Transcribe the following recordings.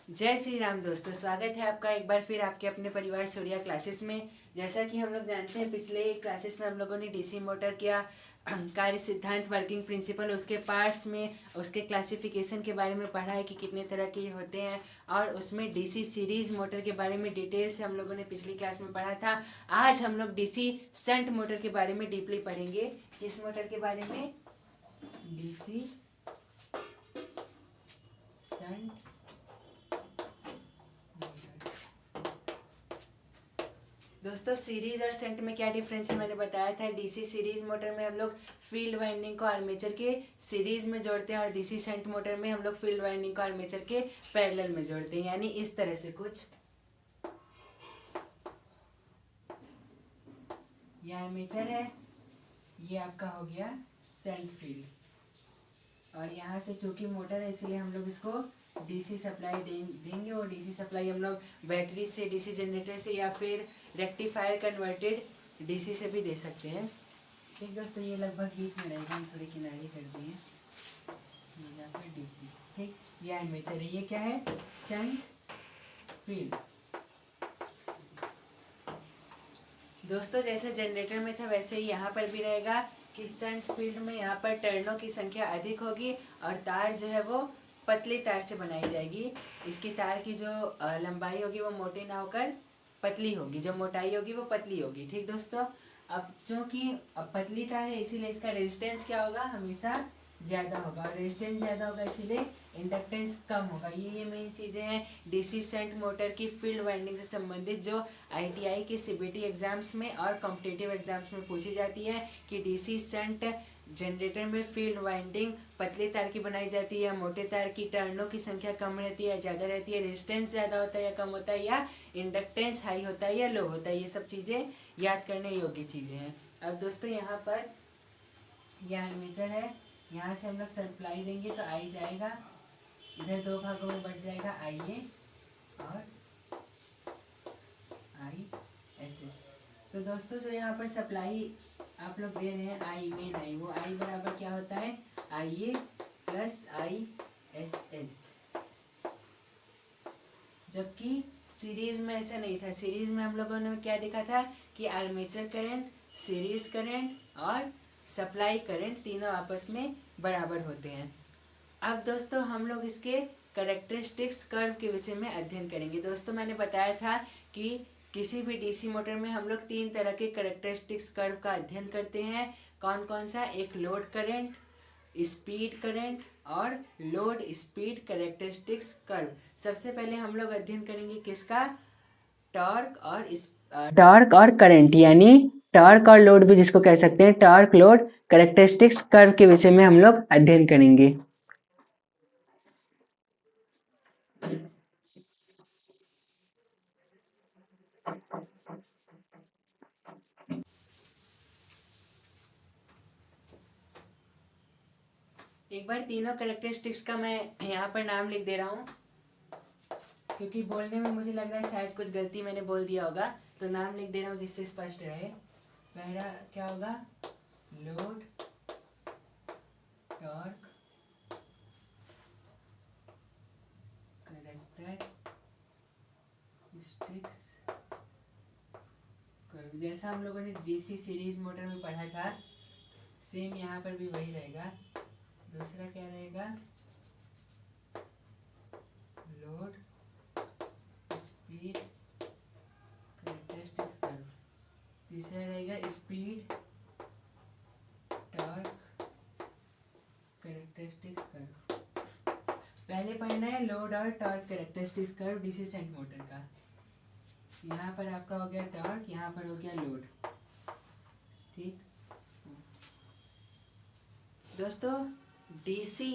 जय श्री राम दोस्तों, स्वागत है आपका एक बार फिर आपके अपने परिवार सूर्या क्लासेस में। जैसा कि हम लोग जानते हैं, पिछले क्लासेस में हम लोगों ने डीसी मोटर क्या कार्य सिद्धांत, वर्किंग प्रिंसिपल, उसके पार्ट्स में उसके क्लासिफिकेशन के बारे में पढ़ा है कि कितने तरह के होते हैं, और उसमें डीसी सीरीज मोटर के बारे में डिटेल से हम लोगों ने पिछली क्लास में पढ़ा था। आज हम लोग डीसी शंट मोटर के बारे में डीपली पढ़ेंगे। किस मोटर के बारे में? DC shunt. दोस्तों, सीरीज और शंट में क्या डिफरेंस है मैंने बताया था। डीसी सीरीज मोटर में हम लोग फील्ड वाइंडिंग को आर्मेचर के सीरीज में जोड़ते हैं, और डीसी शंट मोटर में हम लोग फील्ड वाइंडिंग को आर्मेचर के पैरेलल में जोड़ते हैं, यानी इस तरह से कुछ। ये आर्मेचर है, ये आपका हो गया शंट फील्ड, और यहाँ से चूंकि मोटर है इसलिए हम लोग इसको डीसी सप्लाई देंगे। और डीसी सप्लाई हम लोग बैटरी से, डीसी जनरेटर से, या फिर रेक्टिफायर कन्वर्टेड डीसी से भी दे सकते हैं। ठीक दोस्तों, ये लगभग बीच में रहेगा, हम थोड़े किनारे कर दिए, या फिर डीसी। ठीक, ये आर्मेचर है, ये क्या है? Shunt field. दोस्तों, जैसे जनरेटर में था वैसे ही यहाँ पर भी रहेगा कि शंट फील्ड में यहाँ पर टर्नों की संख्या अधिक होगी, और तार जो है वो पतली तार से बनाई जाएगी। इसकी तार की जो लंबाई होगी वो मोटी ना होकर पतली होगी, जो मोटाई होगी वो पतली होगी। ठीक दोस्तों, अब चूंकि अब पतली तार है इसीलिए इसका रेजिस्टेंस क्या होगा? हमेशा ज़्यादा होगा, और रेजिस्टेंस ज़्यादा होगा इसीलिए इंडक्टेंस कम होगा। ये मेन चीज़ें हैं डीसी शंट मोटर की फील्ड वाइंडिंग से संबंधित, जो आईटीआई के सीबीटी एग्जाम्स में और कॉम्पिटिटिव एग्जाम्स में पूछी जाती है कि डीसी शंट जनरेटर में फील्ड वाइंडिंग पतली तार की बनाई जाती है, मोटे तार की टर्नों की संख्या कम रहती है, ज़्यादा रहती है, रेजिस्टेंस ज़्यादा होता है या कम होता है, या इंडक्टेंस हाई होता है या लो होता है। ये सब चीज़ें याद करने योग्य चीज़ें हैं। अब दोस्तों, यहाँ पर यह आर्मेचर है, यहाँ से हम लोग सप्लाई देंगे तो आई जाएगा, इधर दो भागों में बढ़ जाएगा, आई ए और आई एस एस। तो दोस्तों, जो यहाँ पर सप्लाई आप लोग दे रहे हैं आई मेन आई, वो आई बराबर क्या होता है? आई ए प्लस आई एस एच। जबकि सीरीज में ऐसा नहीं था। सीरीज में हम लोगों ने क्या देखा था कि आर्मेचर करंट, सीरीज करंट और सप्लाई करंट तीनों आपस में बराबर होते हैं। अब दोस्तों, हम लोग इसके कैरेक्टरिस्टिक्स कर्व के विषय में अध्ययन करेंगे। दोस्तों, मैंने बताया था कि किसी भी डीसी मोटर में हम लोग 3 तरह के कैरेक्टरिस्टिक्स कर्व का अध्ययन करते हैं। कौन कौन सा? एक लोड करंट, स्पीड करंट और लोड स्पीड कैरेक्टरिस्टिक्स कर्व। सबसे पहले हम लोग अध्ययन करेंगे किसका? टॉर्क और करंट, यानी टॉर्क और लोड भी जिसको कह सकते हैं, टॉर्क लोड कैरेक्टरिस्टिक्स कर्व के विषय में हम लोग अध्ययन करेंगे। एक बार तीनों कैरेक्टरिस्टिक्स का मैं यहाँ पर नाम लिख दे रहा हूँ, क्योंकि बोलने में मुझे लग रहा है शायद कुछ गलती मैंने बोल दिया होगा, तो नाम लिख दे रहा हूँ जिससे स्पष्ट रहे। पहला क्या होगा? Load, torque, characteristics curve. जैसा हम लोगों ने डीसी सीरीज मोटर में पढ़ा था, सेम यहाँ पर भी वही रहेगा। दूसरा क्या रहेगा? Load speed characteristics curve. तीसरा रहेगा स्पीड टॉर्क कैरेक्टरिस्टिक्स कर्व। पहले पढ़ना है लोड और torque characteristics curve DC shunt motor का। यहाँ पर आपका हो गया टॉर्क, यहाँ पर हो गया लोड। ठीक दोस्तों, डीसी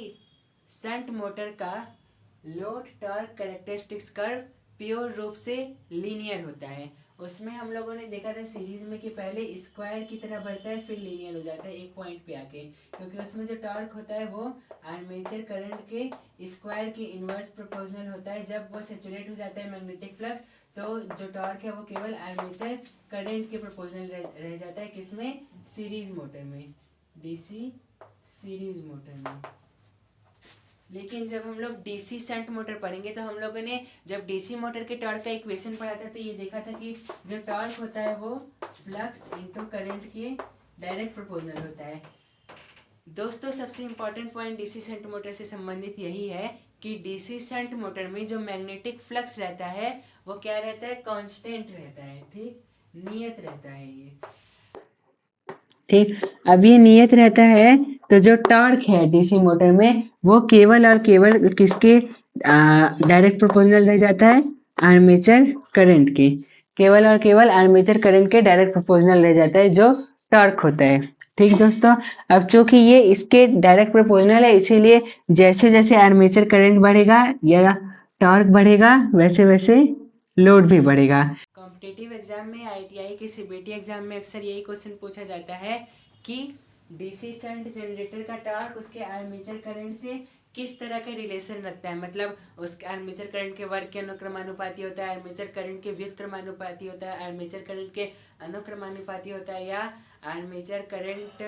शंट मोटर का load torque characteristics curve pure रूप से लीनियर होता है। उसमें हम लोगों ने देखा था सीरीज में कि पहले स्क्वायर की तरह बढ़ता है, फिर लीनियर हो जाता है एक पॉइंट पे आके, क्योंकि उसमें जो टॉर्क होता है वो आर्मेचर करंट के स्क्वायर के इनवर्स प्रोपोर्शनल होता है। जब वो सेचुरेट हो जाता है मैग्नेटिक फ्लक्स, तो जो टॉर्क है वो केवल आर्मेचर करंट के प्रोपोर्शनल रह जाता है। किसमें? सीरीज मोटर में, डीसी सीरीज मोटर में। लेकिन जब हम लोग डीसी शंट मोटर पढ़ेंगे तो हम लोगों ने जब डीसी मोटर के टॉर्क का इक्वेशन पढ़ा था तो ये देखा था कि जो टॉर्क होता है वो फ्लक्स इनटू करंट के डायरेक्ट प्रोपोर्शनल होता है। दोस्तों सबसे important point DC shunt motor से संबंधित यही है कि डीसी शंट मोटर में जो मैग्नेटिक फ्लक्स रहता है वो क्या रहता है, कांस्टेंट रहता है, ठीक, नियत रहता है ये, ठीक। अब ये नियत रहता है तो जो टॉर्क है डीसी मोटर में वो केवल और केवल किसके डायरेक्ट प्रोपोर्शनल रह जाता है, आर्मेचर करंट के, केवल और केवल आर्मेचर करंट के डायरेक्ट प्रोपोर्शनल रह जाता है जो टॉर्क होता है, ठीक दोस्तों। अब चूंकि ये इसके डायरेक्ट प्रोपोर्शनल है इसीलिए जैसे जैसे आर्मेचर करंट बढ़ेगा या टॉर्क बढ़ेगा वैसे वैसे लोड भी बढ़ेगा। कॉम्पिटिटिव एग्जाम में, आईटीआई के सीबीटी एग्जाम में अक्सर यही क्वेश्चन पूछा जाता है कि डीसी शंट जनरेटर का टॉर्क उसके आर्मेचर करंट से किस तरह का रिलेशन रखता है, मतलब उसके आर्मेचर करंट के वर्ग के अनुक्रमानुपाती होता है, आर्मेचर करंट के व्युत्क्रमानुपाती होता है, आर्मेचर करंट के अनुक्रमानुपाती होता है, या आर्मेचर करंट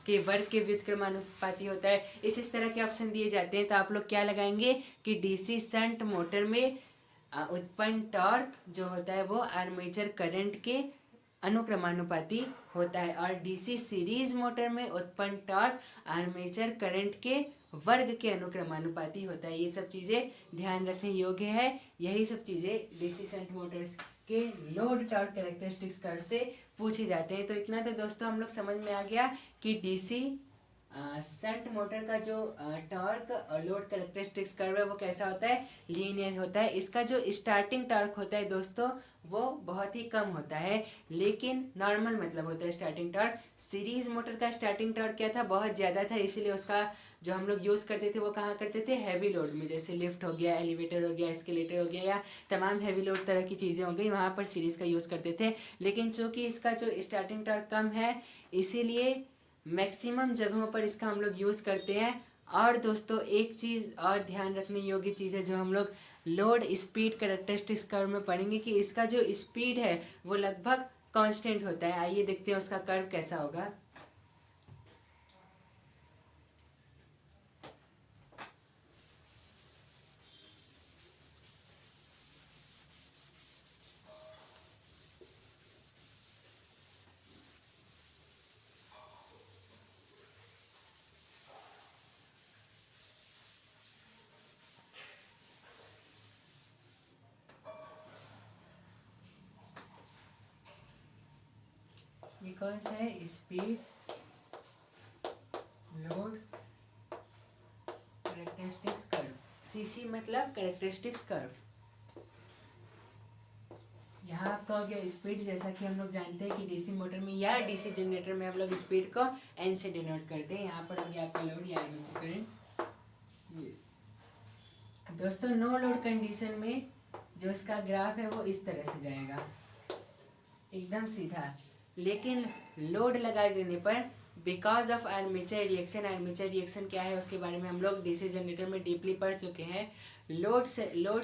के वर्ग के व्युत्क्रमानुपाती होता है। इस तरह के ऑप्शन दिए जाते हैं तो आप लोग क्या लगाएंगे कि डीसी शंट मोटर में उत्पन्न टॉर्क जो होता है वो आर्मेचर करंट के अनुक्रमानुपाती होता है, और डीसी सीरीज मोटर में उत्पन्न टॉर्क आर्मेचर करंट के वर्ग के अनुक्रमानुपाती होता है। ये सब चीज़ें ध्यान रखने योग्य है। यही सब चीज़ें डीसी शंट मोटर्स के लोड टॉर्क कैरेक्टरिस्टिक्स कर्व से पूछे जाते हैं। तो इतना तो दोस्तों हम लोग समझ में आ गया कि डीसी शंट मोटर का जो टॉर्क और लोड कैरेक्टरिस्टिक्स कर्व है वो कैसा होता है, लीनियर होता है। इसका जो स्टार्टिंग टॉर्क होता है दोस्तों वो बहुत ही कम होता है, लेकिन नॉर्मल मतलब होता है स्टार्टिंग टॉर्क। सीरीज मोटर का स्टार्टिंग टॉर्क क्या था, बहुत ज़्यादा था, इसीलिए उसका जो हम लोग यूज़ करते थे वो कहाँ करते थे, हैवी लोड में, जैसे लिफ्ट हो गया, एलिवेटर हो गया, एस्केलेटर हो गया, या तमाम हैवी लोड तरह की चीज़ें हो गई, वहाँ पर सीरीज़ का यूज़ करते थे। लेकिन चूँकि इसका जो स्टार्टिंग टॉर्क कम है इसीलिए मैक्सिमम जगहों पर इसका हम लोग यूज़ करते हैं। और दोस्तों एक चीज़ और ध्यान रखने योग्य चीज़ है जो हम लोग लोड स्पीड कैरेक्टरिस्टिक्स कर्व में पढ़ेंगे कि इसका जो स्पीड है वो लगभग कांस्टेंट होता है। आइए देखते हैं उसका कर्व कैसा होगा। ये कौन सा है, speed load characteristics curve, CC मतलब कैरेक्टरिस्टिक्स कर्व। यहाँ आपका हो गया स्पीड, जैसा कि हम लोग जानते हैं कि डीसी मोटर में या डीसी जनरेटर में हम लोग स्पीड को एन से डिनोट करते हैं। यहाँ पर हो गया आपका लोड या आर्मेचर करंट। दोस्तों नो लोड कंडीशन में जो इसका ग्राफ है वो इस तरह से जाएगा, एकदम सीधा। लेकिन लोड लगा देने पर because of armature reaction, armature reaction क्या है उसके बारे में हम लोग डीसी जनरेटर में डीपली पढ़ चुके हैं। लोड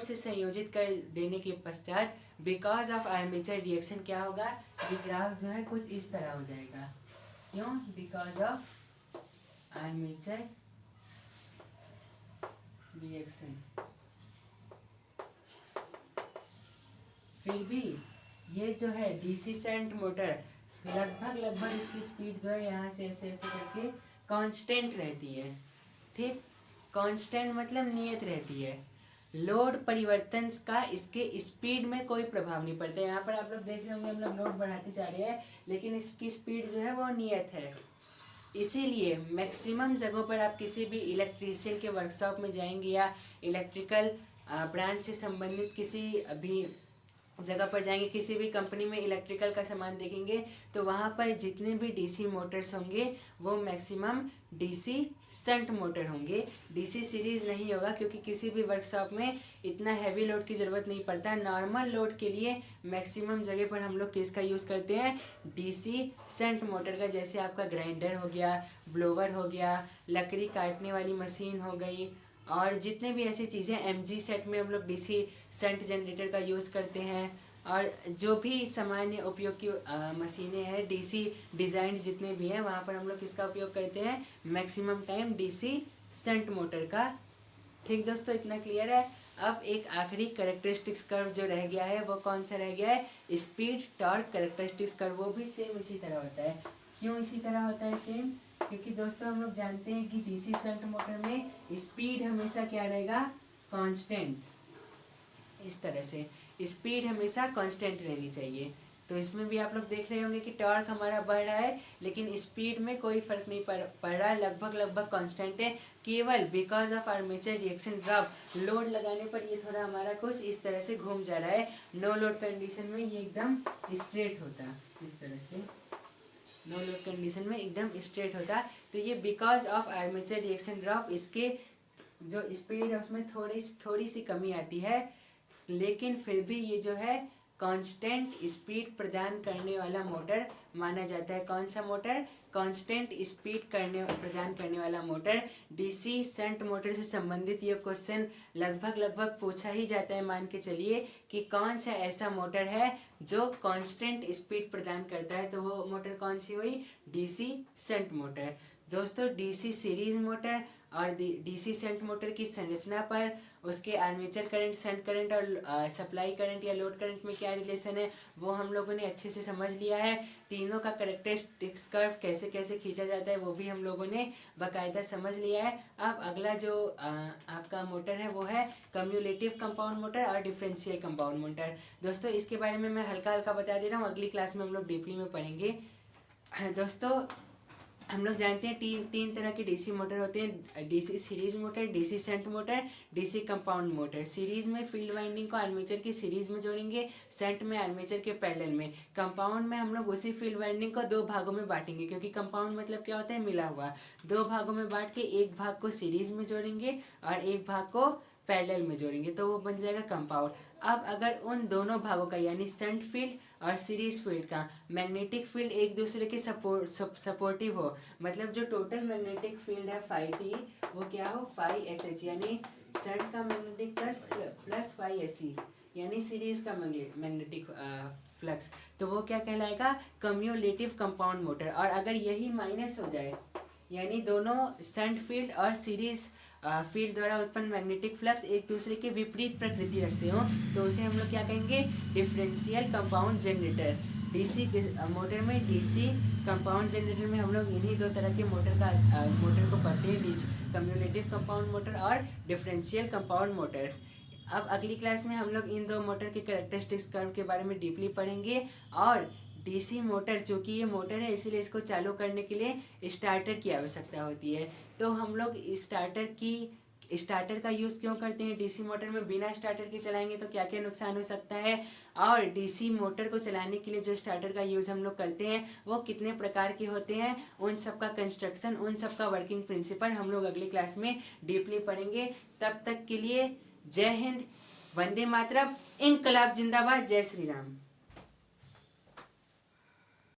से संयोजित कर देने के पश्चात बिकॉज ऑफ आर्मेचर रिएक्शन क्या होगा, ये ग्राफ जो है कुछ इस तरह हो जाएगा। क्यों, बिकॉज ऑफ आर्मेचर रिएक्शन। फिर भी ये जो है डीसी शंट मोटर लगभग इसकी स्पीड जो है यहाँ से ऐसे ऐसे करके कांस्टेंट रहती है, ठीक। कांस्टेंट मतलब नियत रहती है। लोड परिवर्तन का इसके स्पीड में कोई प्रभाव नहीं पड़ता। यहाँ पर आप लोग देख रहे होंगे हम लोग लोड बढ़ाते जा रहे हैं लेकिन इसकी स्पीड जो है वो नियत है। इसीलिए मैक्सिमम जगहों पर आप किसी भी इलेक्ट्रीशियन के वर्कशॉप में जाएंगे या इलेक्ट्रिकल ब्रांच से संबंधित किसी भी जगह पर जाएंगे, किसी भी कंपनी में इलेक्ट्रिकल का सामान देखेंगे तो वहाँ पर जितने भी डीसी मोटर्स होंगे वो मैक्सिमम डीसी शंट मोटर होंगे। डीसी सीरीज नहीं होगा क्योंकि किसी भी वर्कशॉप में इतना हैवी लोड की ज़रूरत नहीं पड़ता। नॉर्मल लोड के लिए मैक्सिमम जगह पर हम लोग किसका यूज़ करते हैं, डीसी शंट मोटर का। जैसे आपका ग्राइंडर हो गया, ब्लोवर हो गया, लकड़ी काटने वाली मशीन हो गई, और जितने भी ऐसी चीज़ें एमजी सेट में हम लोग डीसी शंट जनरेटर का यूज़ करते हैं। और जो भी सामान्य उपयोग की मशीनें हैं डीसी डिज़ाइन जितने भी हैं वहाँ पर हम लोग किसका उपयोग करते हैं, maximum time DC shunt motor का ठीक दोस्तों, इतना क्लियर है। अब एक आखिरी कैरेक्टरिस्टिक्स कर्व जो रह गया है वो कौन सा रह गया है, स्पीड टॉर्क कैरेक्टरिस्टिक्स कर्व। वो भी सेम इसी तरह होता है। क्यों इसी तरह होता है सेम, क्योंकि दोस्तों हम लोग जानते हैं कि डीसी शंट मोटर में स्पीड हमेशा क्या रहेगा, कांस्टेंट। इस तरह से स्पीड हमेशा कांस्टेंट रहनी चाहिए। तो इसमें भी आप लोग देख रहे होंगे कि टॉर्क हमारा बढ़ रहा है लेकिन स्पीड में कोई फर्क नहीं पड़ रहा है, लगभग कांस्टेंट है। केवल because of armature reaction drop, load लगाने पर ये थोड़ा हमारा कुछ इस तरह से घूम जा रहा है। नो लोड कंडीशन में ये एकदम स्ट्रेट होता, इस तरह से नो लोड कंडीशन में एकदम स्ट्रेट होता। तो ये because of armature reaction drop, इसके जो स्पीड है उसमें थोड़ी सी कमी आती है, लेकिन फिर भी ये जो है कांस्टेंट स्पीड प्रदान करने वाला मोटर माना जाता है। कौन सा मोटर, कांस्टेंट स्पीड प्रदान करने वाला मोटर। डीसी शंट मोटर से संबंधित ये क्वेश्चन लगभग पूछा ही जाता है। मान के चलिए कि कौन सा ऐसा मोटर है जो कांस्टेंट स्पीड प्रदान करता है, तो वो मोटर कौन सी हुई, डीसी शंट मोटर। दोस्तों डीसी सीरीज मोटर और डीसी शंट मोटर की संरचना पर, उसके आर्मेचर करंट, शंट करंट और सप्लाई करंट या लोड करंट में क्या रिलेशन है वो हम लोगों ने अच्छे से समझ लिया है। तीनों का कैरेक्टरिस्टिक्स कर्व कैसे कैसे खींचा जाता है वो भी हम लोगों ने बाकायदा समझ लिया है। अब अगला जो आपका मोटर है वो है कम्युलेटिव कंपाउंड मोटर और डिफरेंशियल कंपाउंड मोटर। दोस्तों इसके बारे में मैं हल्का हल्का बता दे रहा हूँ, अगली क्लास में हम लोग डीपली में पढ़ेंगे। दोस्तों हम लोग जानते हैं तीन तरह के डीसी मोटर होते हैं, DC series motor, DC shunt motor, DC compound motor. Series में फील्ड वाइंडिंग को आर्मेचर की सीरीज में जोड़ेंगे, शंट में आर्मेचर के पैरेलल में। कंपाउंड में हम लोग उसी फील्ड वाइंडिंग को दो भागों में बांटेंगे, क्योंकि कंपाउंड मतलब क्या होता है, मिला हुआ। दो भागों में बांट के एक भाग को सीरीज में जोड़ेंगे और एक भाग को पैरेलल में जोड़ेंगे, तो वो बन जाएगा कंपाउंड। अब अगर उन दोनों भागों का यानी शंट फील्ड और सीरीज फील्ड का मैग्नेटिक फील्ड एक दूसरे के सपोर्टिव हो, मतलब जो टोटल मैग्नेटिक फील्ड है फाई टी वो क्या हो, फाई एस एच, यानी शंट का magnetic plus phi S C, यानी सीरीज का मैग्नेटिक फ्लक्स, तो वो क्या कहलाएगा, कम्युलेटिव कंपाउंड मोटर। और अगर यही माइनस हो जाए, यानी दोनों शंट फील्ड और सीरीज फील्ड द्वारा उत्पन्न मैग्नेटिक फ्लक्स एक दूसरे के विपरीत प्रकृति रखते हो, तो उसे हम लोग क्या कहेंगे, differential compound generator. DC motor में, डीसी कंपाउंड जनरेटर में हम लोग इन्हीं दो तरह के मोटर को पढ़ते हैं, डीसी कम्युलेटिव कंपाउंड मोटर और डिफरेंशियल कंपाउंड मोटर। अब अगली क्लास में हम लोग इन दो मोटर के कैरेक्टरिस्टिक्स कर्व के बारे में डीपली पढ़ेंगे। और डीसी मोटर, चूँकि ये मोटर है इसीलिए इसको चालू करने के लिए स्टार्टर की आवश्यकता होती है। तो हम लोग स्टार्टर का यूज़ क्यों करते हैं डीसी मोटर में, बिना स्टार्टर के चलाएंगे तो क्या क्या नुकसान हो सकता है, और डीसी मोटर को चलाने के लिए जो स्टार्टर का यूज़ हम लोग करते हैं वो कितने प्रकार के होते हैं, उन सब का कंस्ट्रक्शन, उन सब का वर्किंग प्रिंसिपल हम लोग अगली क्लास में डीपली पढ़ेंगे। तब तक के लिए जय हिंद, वंदे मातरम, इनकलाब जिंदाबाद, जय श्री राम।